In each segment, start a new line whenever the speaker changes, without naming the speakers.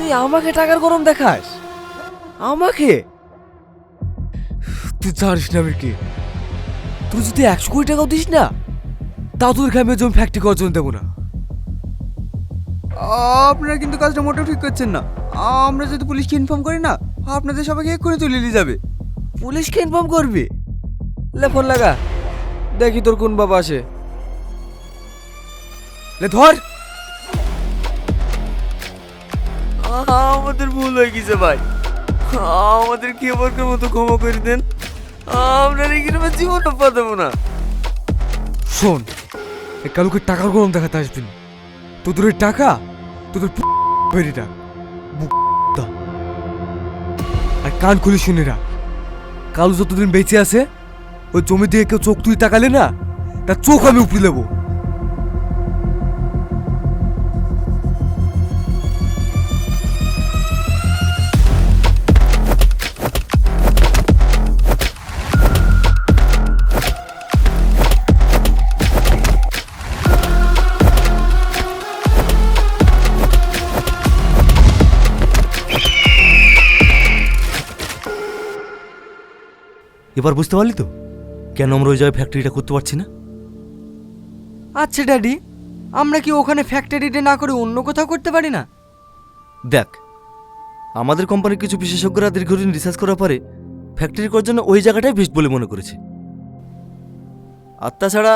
তুই আমাকে টাকার গরম দেখাস? আমাকে? তুই জানিস না আমি কি? তুই যদি 100 কোটি টাকাও দিস না, তাও তোদেরকে আমি জমি ফ্যাক্টরি করার জন্য দেবো না।
আপনারা কিন্তু কাজটা মোটেও ঠিক করছেন না। আমরা যদি পুলিশকে ইনফর্ম করি না, আপনাদের সবাইকে এক্ষুনি তুলে নিয়ে যাবে।
পুলিশকে ইনফর্ম করবি? লে ফোন লাগা, দেখি তোর কোন বাবা আসে। লে ধর। আমাদের ভুল হয়ে গেছে ভাই, আমাদের কি বরকের মতো ক্ষমা করে দেন। আপনার এই গ্রামে জীবনটা পাবো না। শোন, এই কালুকে টাকার গরম দেখাতে আসবি না। তোদের ওই টাকা তোদের বেরিটা আর কান খুলে শুনে রাখ, কালু যতদিন বেঁচে আছে ওই জমি দিয়ে কেউ চোখ তুই তাকালে না, তার চোখ আমি উপড়ে নেবো।
এবার বুঝতে পারলি তো কেন আমরা ওই জায়গায় ফ্যাক্টরিটা করতে পারছি না?
আচ্ছা ড্যাডি, আমরা কি ওখানে ফ্যাক্টরিটা না করে অন্য কোথাও করতে পারি না?
দেখ, আমাদের কোম্পানির কিছু বিশেষজ্ঞরা দীর্ঘদিন রিসার্চ করার পরে ফ্যাক্টরি করার জন্য ওই জায়গাটাই বেস্ট বলে মনে করেছে। আর তাছাড়া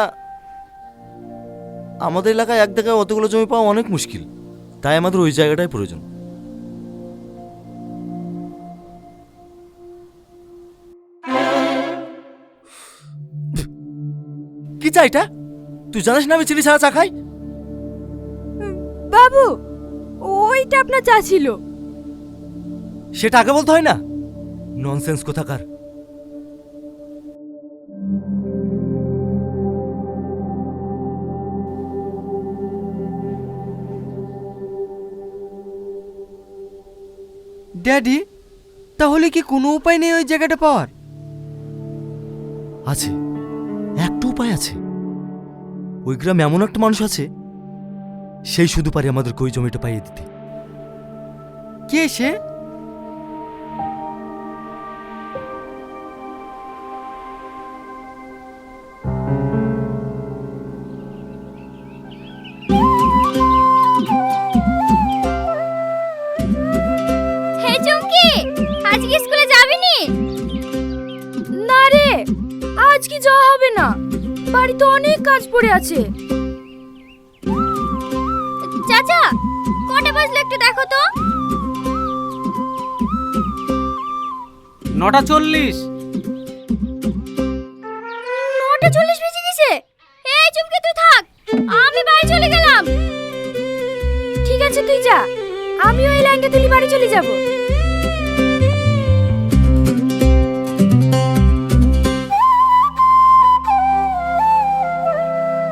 আমাদের এলাকায় এক জায়গায় অতগুলো জমি পাওয়া অনেক মুশকিল, তাই আমাদের ওই জায়গাটাই প্রয়োজন। কি চাই এটা? তুই জানিস না আমি চিনি ছাড়া চা খাই?
বাবু, ওইটা আপনার চা ছিল।
সেটা আগে বলতে হয় না? ননসেন্স কোথাকার।
ড্যাডি, তাহলে কি কোনো উপায় নেই ওই জায়গাটা পাওয়ার?
আছে, একটা উপায় আছে। ওই গ্রামে এমন একটা মানুষ আছে, সেই শুধু পারে আমাদেরকে ওই জমিটা পাইয়ে দিতে।
কে সে?
হে চুমকি, আজকে স্কুলে যাবি নি? না রে, আজ কি যাওয়া হবে না, বাড়িতে অনেক কাজ পড়ে আছে। চাচা, কটা বাজলো একটু দেখো তো।
9:40।
9:40 বেজে গেছে। এই চুমকি তুই থাক, আমি বাড়ি চলে গেলাম। ঠিক আছে তুই যা, আমিও এই লাইনটা তুলি বাড়ি চলে যাব।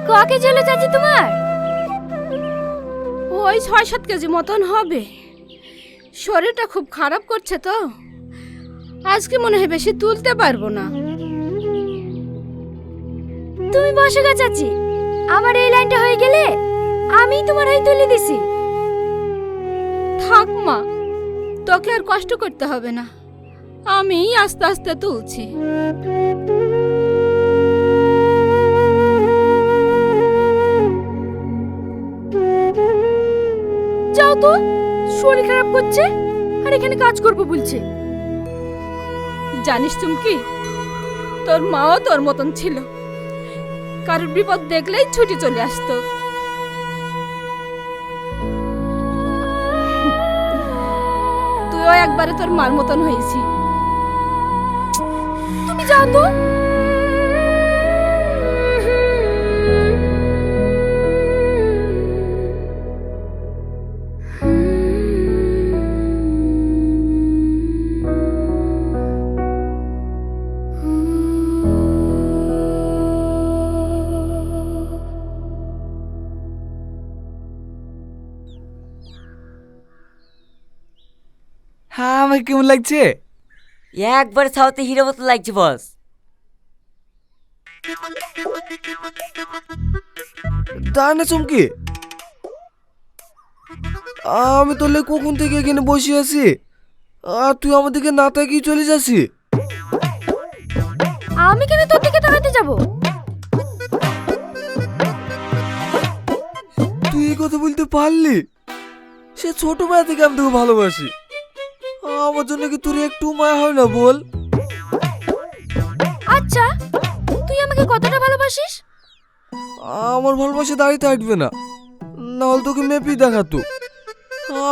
ক কেজি হলো চাচি তোমার?
ওই 6-7 কেজি মতন হবে। শরীরটা খুব খারাপ করছে তো, আজকে মনে হয় বেশি তুলতে পারবো না।
তুমি বসো গা চাচি, আমার এই লাইনটা হয়ে গেলে আমি তোমার হয়ে তুলে দিছি।
থাক মা, তোকে আর কষ্ট করতে হবে না, আমি আস্তে আস্তে তুলছি।
যাও তো, শরীর খারাপ করছে আর এখানে কাজ করবো বলছে।
জানিস চুমকি, তোর মাও তোর মতন ছিল, কারোর বিপদ দেখলেই ছুটি চলে আসতো। তুইও একবারে তোর মার মতন হয়েছি।
তুমি যাও তো।
হ্যাঁ, আমার কেমন লাগছে?
একবার সাউথে হিরো মতো লাগছে বস।
দাঁড়া না চমকি, আমি তোলে কখন থেকে এখানে বসে আছি, আর তুই আমাদেরকে না তাকিয়ে চলে যাচ্ছি।
আমি কেন তোর দিকে তাকাতে যাব?
তুই এই কথা বলতে পারলি? সে ছোটবেলা থেকে আমি তোকে ভালোবাসি, আমার জন্য কি তোর একটু মায়া হয় না বল?
আচ্ছা, তুই আমাকে কতটা ভালোবাসিস?
আমার ভালোবাসা দাঁড়িয়ে থাকবে না, নাহলে তোকে মেপি দেখাতো।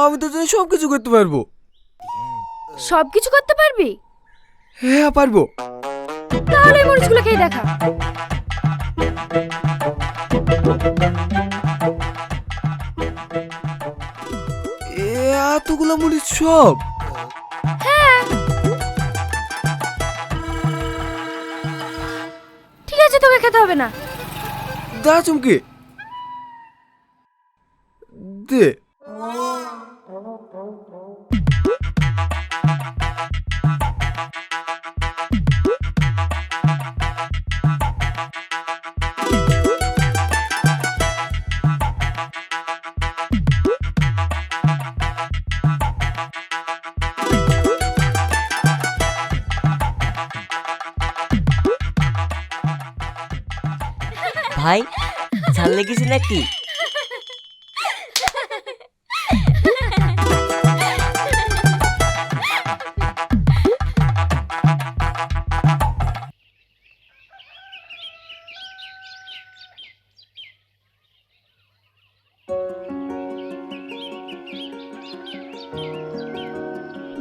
আমি তোর জন্য সব কিছু করতে পারবো।
সব কিছু করতে পারবি?
হ্যাঁ পারবো।
তাহলে এই মরিচগুলো খেয়ে দেখা।
এতগুলো মরিচ সব?
হ্যাঁ, ঠিক আছে, তোকে খেতে হবে না।
দা চুমকি দে।
ভাই, ঝাল লেগেছে নাকি?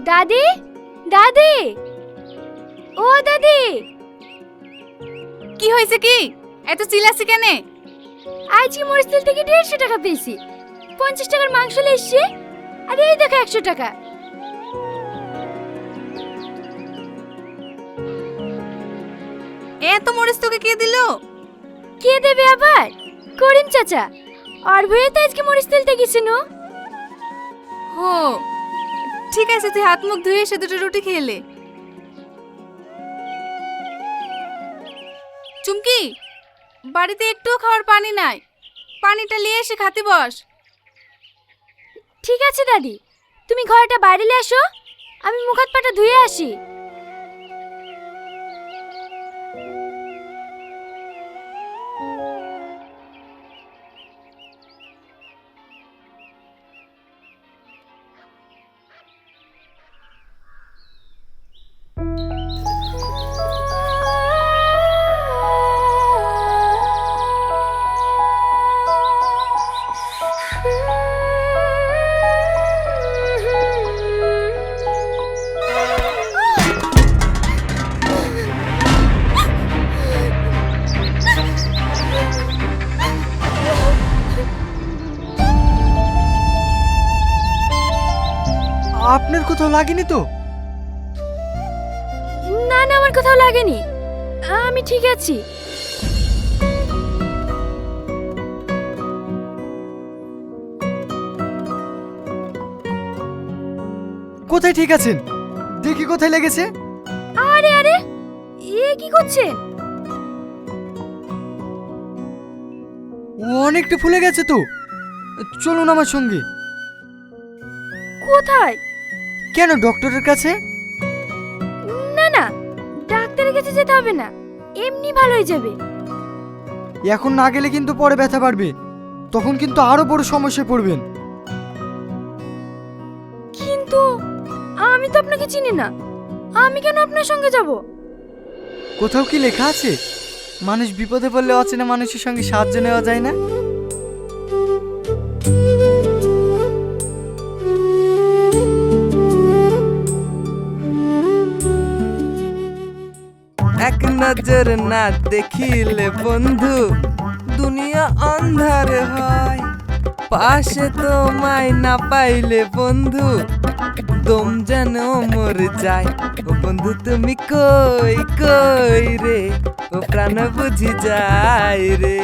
দাদি, দাদি, ও দাদি।
কি হয়েছে? কি এত চিল্লাছি কেন?
আজকে মরিচ তেল থেকে 150 টাকা পেয়েছি, 50 টাকার মাংস এসছে, আর এই দেখো 100 টাকা।
এত মরিচ তোকে কে দিল?
কে দেবে আবার? করিম চাচা। আর ভয়ে তো আজকে মরিচ তেলতে গেছিল।
হো, ঠিক আছে, তুই হাত মুখ ধুয়ে এসে দুটো রুটি খেয়ে লে। চুমকি, বাড়িতে একটুও খাওয়ার পানি নাই, পানিটা নিয়ে এসে খাতে বস।
ঠিক আছে দাদি, তুমি ঘরটা বাইরে এসো, আমি মুখ হাত পাটা ধুয়ে আসি।
আপনার কোথাও লাগেনি তো?
না না, আমার কোথাও লাগেনি, আমি ঠিক আছি।
কোথায় ঠিক আছেন? দেখি কোথায় লেগেছে।
আরে আরে, এ কি করছেন?
ও অনেকটা ফুলে গেছে তো, চলুন আমার সঙ্গে।
কোথায়?
কেন, ডক্টরের কাছে?
না না, ডাক্তারের কাছে যেতে হবে না, এমনি ভালো হয়ে যাবে।
এখন না গেলে কিন্তু পরে ব্যথা বাড়বে, তখন কিন্তু আরো বড় সমস্যায় পড়বেন।
কিন্তু আমি তো আপনাকে চিনি না, আমি কেন আপনার সঙ্গে যাব?
কোথাও কি লেখা আছে মানুষ বিপদে পড়লে অচেনা মানুষের সঙ্গে সাহায্য নেওয়া যায় না?
এক নজর না দেখিলে বন্ধু দুনিয়া অন্ধার হয়, পাশে তোমায় না পাইলে বন্ধু দম যেন মর যায়। ও বন্ধু তুমি কই কই রে, ও প্রাণ বুঝি যায় রে।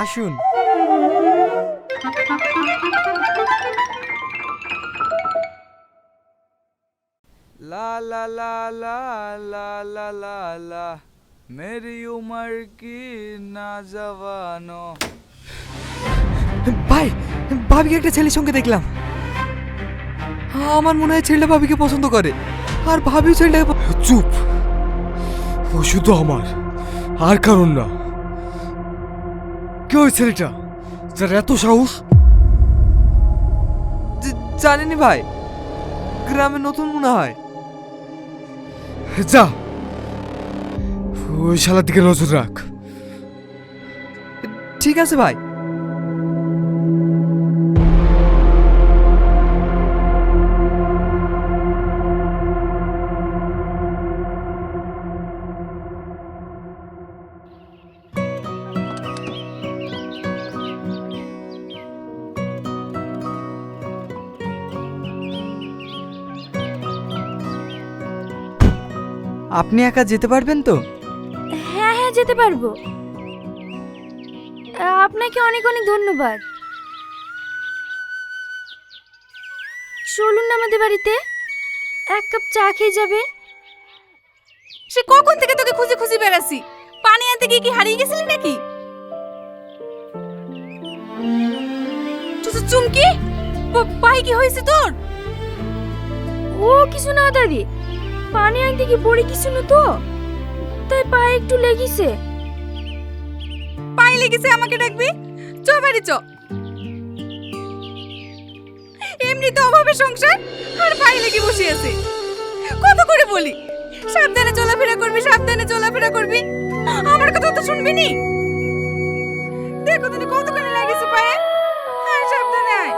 আসুন।
লা লা লা লা লা লা লা লা
मेरी उम्र की ना जवानो।
ভাই ভাবিকে একটা ছেলের সঙ্গে দেখলাম। আমার মনে হয় ছেলেটা ভাবিকে পছন্দ করে, আর ভাবিও ছেলেটাকে চুপ। ও শুধু আমার, আর কারণ না। কে ওই ছেলেটা যার এত সাহস?
জানেনি ভাই, গ্রামে নতুন মনে হয়।
যা ওই শালার দিকে নজর রাখ।
ঠিক আছে ভাই। আপনি একা যেতে পারবেন তো?
হ্যাঁ হ্যাঁ যেতে পারবো। আপনাকে অনেক অনেক ধন্যবাদ। চলুন না আমাদের বাড়িতে, এক কাপ চা খেয়ে যাবে।
সে কখন থেকে তোকে খুঁজে খুঁজে বেড়াচ্ছি, পানি আনতে গিয়ে কি হারিয়ে গেছিলি নাকি? চুমকি, পায়ে কি হয়েছে তোর?
ও কিছু না দাদি, পানি আনতে গিয়ে পড়ে কিছু না তো, তাই পায়ে একটু লেগেছে।
পায়ে লেগেছে আমাকে ডাকবি? চ বাড়ি চ। এমনি তো অভাবে সংসার, আর পায়ে লেগে বসে আছে। কত করে বলি সাবধানে চলাফেরা করবি, সাবধানে চলাফেরা করবি, আমার কথা তো শুনবি নি। দেখো তুমি কত করে লেগেছে পায়ে। আয় সাবধানে আয়।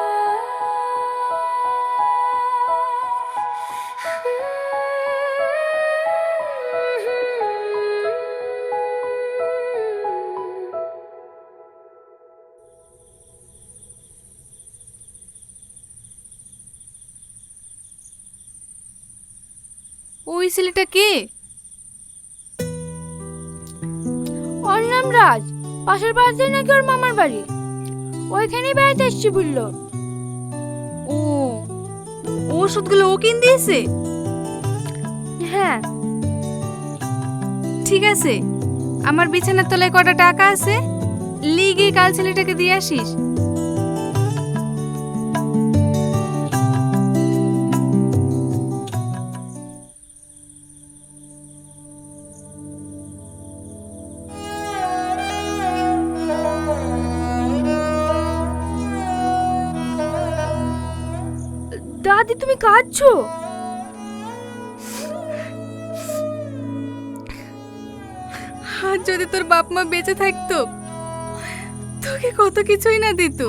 ওই ছেলেটা কে?
ওর নাম রাজ, পাশের বাড়িতে নাকি ওর মামার বাড়ি, ওইখানেই বেড়াতে এসছি বললো।
ও ওষুধগুলো ও কিনে দিয়েছে?
হ্যাঁ
ঠিক আছে, আমার বিছানার তলায় কটা টাকা আছে, লিগে কাল ছেলেটাকে দিয়ে আসিস।
দাদি তুমি কাঁদছো?
আর যদি তোর বাপ মা বেঁচে থাকতো, তোকে কত কিছুই না দিত।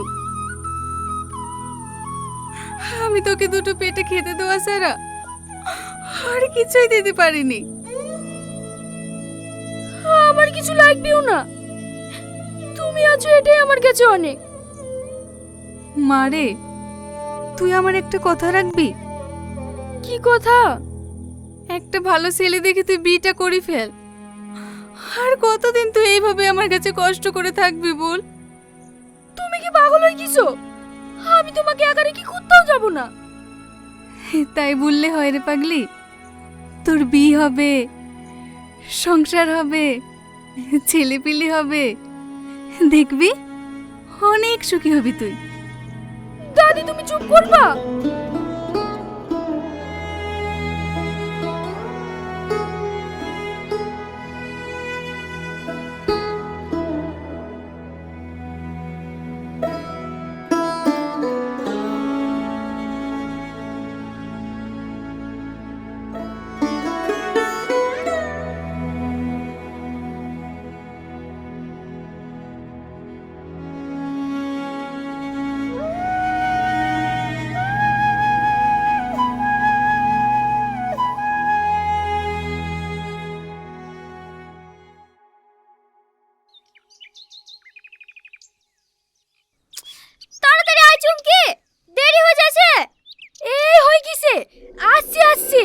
আমি তোকে দুটো পেটে খেতে দেওয়া ছাড়া আর কিছুই দিতে পারিনি।
আমার কিছু লাগবেও না, তুমি আছো এটাই আমার কাছে অনেক।
মারে, তুই আমার একটা কথা রাখবি?
কি কথা?
একটা ভালো ছেলে দেখে তুই বিয়েটা করে ফেল। আর কতদিন তুই এইভাবে আমার কাছে কষ্ট করে থাকবি বল?
তুমি কি পাগল হয়ে গেছো? আমি তোমাকে একা রেখে কোথাও যাব না।
তাই বললে হয় রে পাগলি? তোর বিয়ে হবে, সংসার হবে, ছেলেপিলে হবে, দেখবি অনেক সুখী হবি তুই।
দাদি তুমি চুপ করবা? তাড়াতাড়ি আয় চুমকি, দেরি হয়ে যাচ্ছে। এই হয়ে গেছে, আসছি আসছি।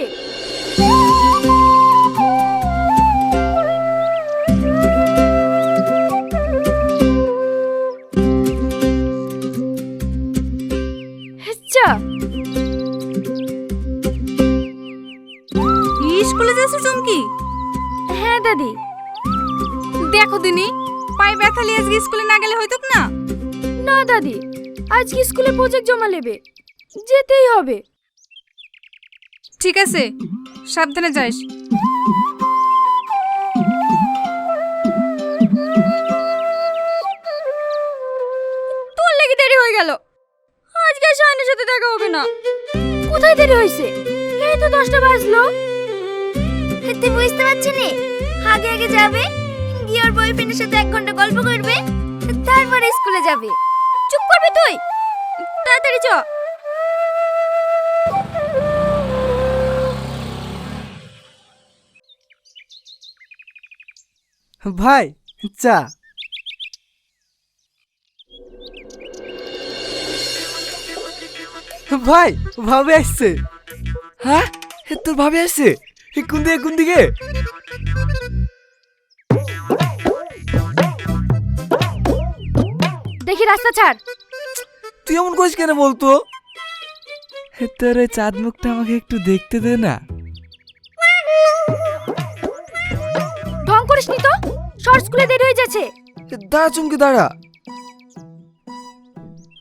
আচ্ছা
স্কুলে যাচ্ছে চুমকি?
হ্যাঁ দাদি।
দেখো দিনি, পায়ে ব্যথা নিয়ে আজকে স্কুলে না গেলে হইতো না?
না দাদি, আজকে স্কুলে প্রজেক্ট জমা নেবে, যেতেই হবে।
ঠিক আছে, সাবধানে যাইস।
তোর লেগে দেরি হয়ে গেল, আজকে শাহিনের সাথে দেখা হবে না। কোথায় দেরি হয়েছে? এই তো 10টা বাজলো। তুই বুঝতে পারছিস নে, আগে আগে যাবে, গিয়ে ওর বয়ফ্রেন্ডের সাথে 1 ঘন্টা গল্প করবে, তারপরে স্কুলে যাবে। চুপ করবি তুই? তাড়াতাড়ি চ।
ভাই চা। ভাই ভাবে আসছে।
হ্যাঁ, তোর ভাবে আসছে? কোন দিকে কোন দিকে?
দেখি রাস্তা ছাড়।
তুই এমন করিস কেন বলতো? তোর ওই চাঁদ মুখটা আমাকে একটু দেখতে দে না।
ঢং করিস নি তো, শর্ট স্কুলে দেরি হয়ে যাচ্ছে।
দাঁড়া চুমকি দাঁড়া।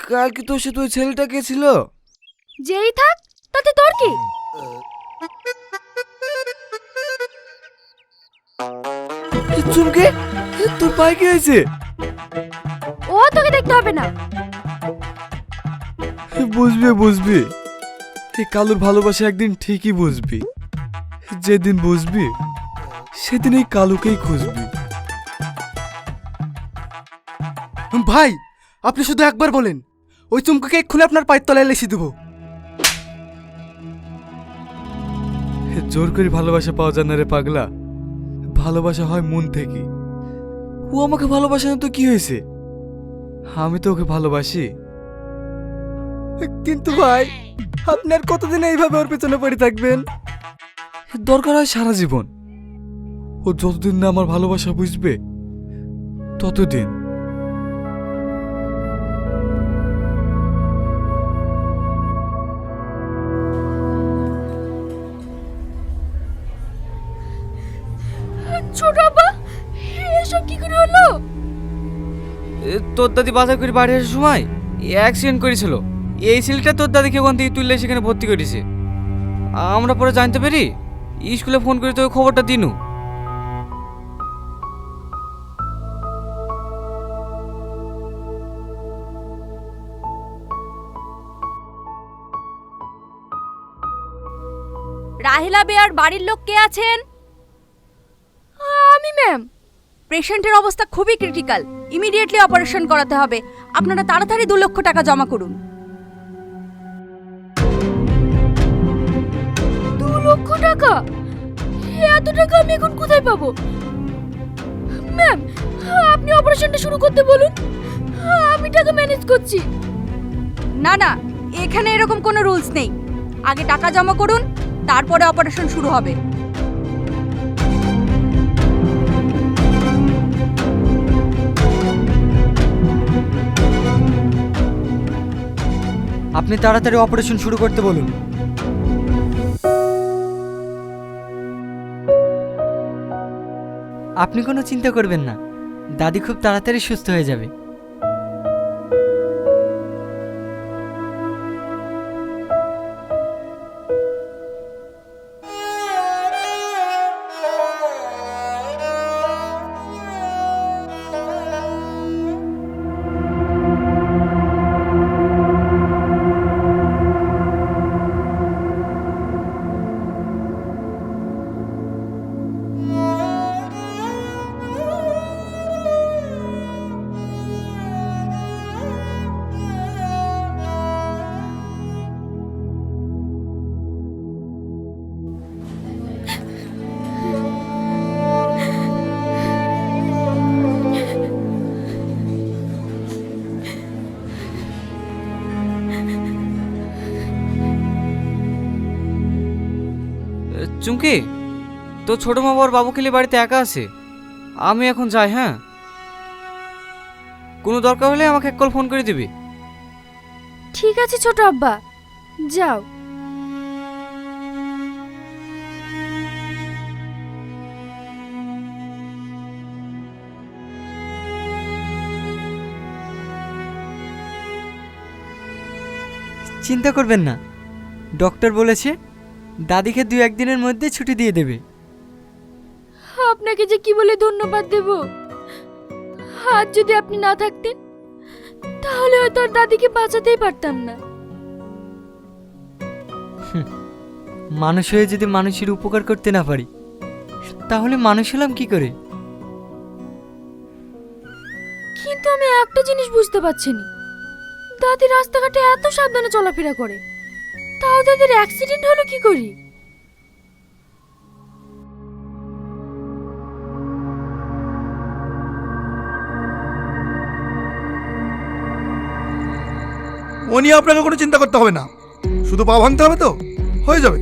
কালকে তোর সাথে ওই ছেলেটা কে ছিল?
যেই থাক, তাতে তোর কি?
চুমকি, তোর পায়ে কি হয়েছে?
ও তোকে দেখতে হবে না।
বুঝবি বুঝবি, এই কালুর ভালোবাসা একদিন ঠিকই বুঝবি। যেদিন বুঝবি সেদিন এই কালুকেই খুঁজবি।
ভাই আপনি শুধু একবার বলেন, ওই চুমকুকে এক্ষুনি আপনার পায়ের তলায় লেসি দেবো।
জোর করে ভালোবাসা পাওয়া যায় না রে পাগলা, ভালোবাসা হয় মন থেকে। ও আমাকে ভালোবাসে না তো কি হয়েছে? আমি তো ওকে ভালোবাসি।
কিন্তু ভাই আপনি আর কতদিন এইভাবে ওর পেছনে পড়ে থাকবেন?
দরকার হয় সারা জীবন। ও যতদিন না আমার ভালোবাসা বুঝবে ততদিন।
ছোট আপা, এসব কি করে হলো?
তোর দাদি বাজার করে বাড়ি আসার সময় অ্যাক্সিডেন্ট করেছিল। এই ছেলেটা তোর দাদিকে ওখান থেকে তুললে সেখানে ভর্তি করেছে। আমরা পরে জানতে পারি, স্কুলে ফোন করে তোকে খবরটা দিনু।
রাহেলা বেয়ার বাড়ির লোক কে আছেন?
আমি ম্যাম।
পেশেন্টের অবস্থা খুবই ক্রিটিক্যাল, ইমিডিয়েটলি অপারেশন করাতে হবে। আপনারা তাড়াতাড়ি 2 লক্ষ টাকা জমা করুন।
2 লক্ষ টাকা? এত টাকা আমি এখন কোথায় পাবো? ম্যাম, আপনি অপারেশনটা শুরু করতে বলুন, আমি টাকা ম্যানেজ করছি।
না না, এখানে এরকম কোনো রুলস নেই। আগে টাকা জমা করুন, তারপরে অপারেশন শুরু হবে।
আপনি তাড়াতাড়ি অপারেশন শুরু করতে বলুন। আপনি কোনো চিন্তা করবেন না, দাদি খুব তাড়াতাড়ি সুস্থ হয়ে যাবে।
চুমকি, তোর ছোট মা আর বাবু খেলে বাড়িতে একা আছে। আমি এখন যাই। হ্যাঁ, কোনো দরকার হলে আমাকে 1 কল ফোন করে দিবি।
ঠিক আছে ছোট আব্বা, যাও।
চিন্তা করবেন না, ডক্টর বলেছে দাদিকে 2-1 দিনের মধ্যে ছুটি দিয়ে দেবে।
আপনাকে যে কি বলে ধন্যবাদ দেব। আজ যদি আপনি না থাকতেন তাহলে হয়তো আর দাদিকে বাঁচাতেই পারতাম না।
মানুষ হয়ে যদি মানুষের উপকার করতে না পারি তাহলে মানুষ হলাম কি করে?
কিন্তু আমি একটা জিনিস বুঝতে পারছি না, দাদি রাস্তাঘাটে এত সাবধানে চলাফেরা করে, তাও দাদির অ্যাক্সিডেন্ট হলো কি করি?
ও নিয়ে আপনাকে কোনো চিন্তা করতে হবে না, শুধু পা ভাঙতে হবে তো হয়ে যাবে।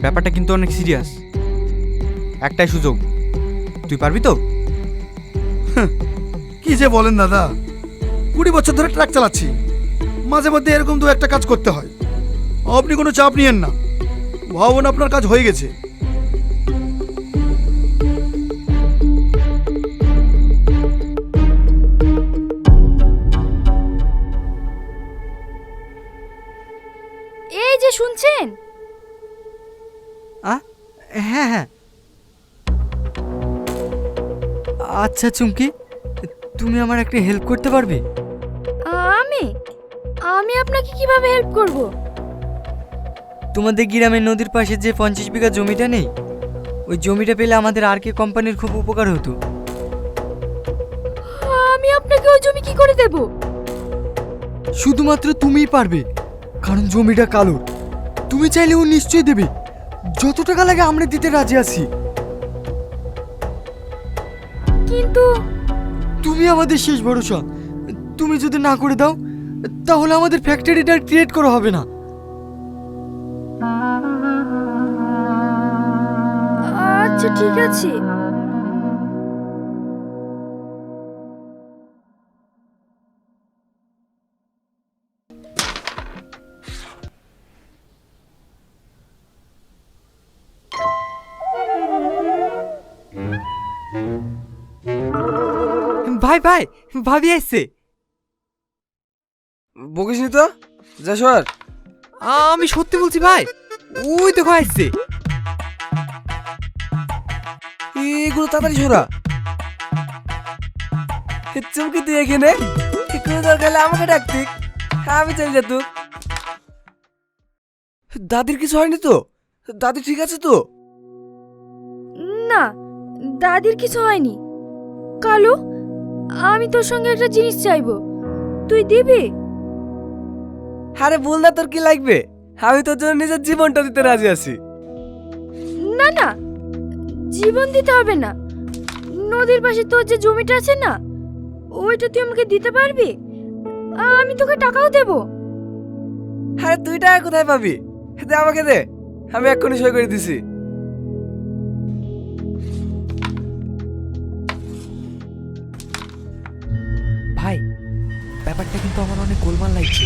ব্যাপারটা কিন্তু অনেক সিরিয়াস। একটাই সুযোগ, তুই পারবি তো?
কি যে বলেন দাদা, 20 বছর ধরে ট্রাক চালাচ্ছি, মাঝে মধ্যে এরকম 2-1টা কাজ করতে হয়। আপনি কোনো চাপ নিয়েন না, ভাবুন আপনার কাজ হয়ে গেছে।
এই যে শুনছেন?
হ্যাঁ হ্যাঁ। আচ্ছা চুমকি, তুমি আমার একটা হেল্প করতে পারবে?
আমি আমি আপনাকে কিভাবে হেল্প করব?
তোমাদের গ্রামের নদীর পাশে যে 50 বিঘা জমিটা নেই, ওই জমিটা পেলে আমাদের আর কে কোম্পানির খুব উপকার হতো।
আমি আপনাকে ওই জমি কি করে দেব?
শুধুমাত্র তুমিই পারবে, কারণ জমিটা কালো। তুমি চাইলে ও নিশ্চয়ই দেবে, যত টাকা লাগে আমরা দিতে রাজি আছি।
কিন্তু
তুমি আমাদের শেষ ভরসা, তুমি যদি না করে দাও তাহলে আমাদের ফ্যাক্টরিটা ক্রিয়েট করা হবে না।
আচ্ছা ঠিক আছে।
ভাই ভাই, ভাবি আসছে।
বকিসনি তো, যা সর।
আমি সত্যি বলছি ভাই, ওই দেখো আসছে।
এগুলো তাড়াতাড়ি সরা। চুমকি তুই এখানে কোনো দরকার হলে আমাকে ডাকতি, আমি চলে যেত। দাদির কিছু হয়নি তো? দাদি ঠিক আছে তো?
না, দাদির কিছু হয়নি। কালু, আমি তোর সঙ্গে একটা জিনিস চাইবো, তুই দিবি?
আরে বল না, তোর কি লাগবে? আমি তোর জন্য নিজের জীবনটা দিতে রাজি আছি।
না না, জীবন দিতে হবে না। নদীর পাশে তোর যে জমিটা আছে না, ওইটা তুই আমাকে দিতে পারবি? আমি তোকে টাকাও দেব।
আরে তুই টাকা কোথায় পাবি? দে আমাকে দে, আমি এক্ষুনি সই করে দিছি।
ভাই, ব্যাপারটা কিন্তু আমার অনেক গোলমাল লাগছে।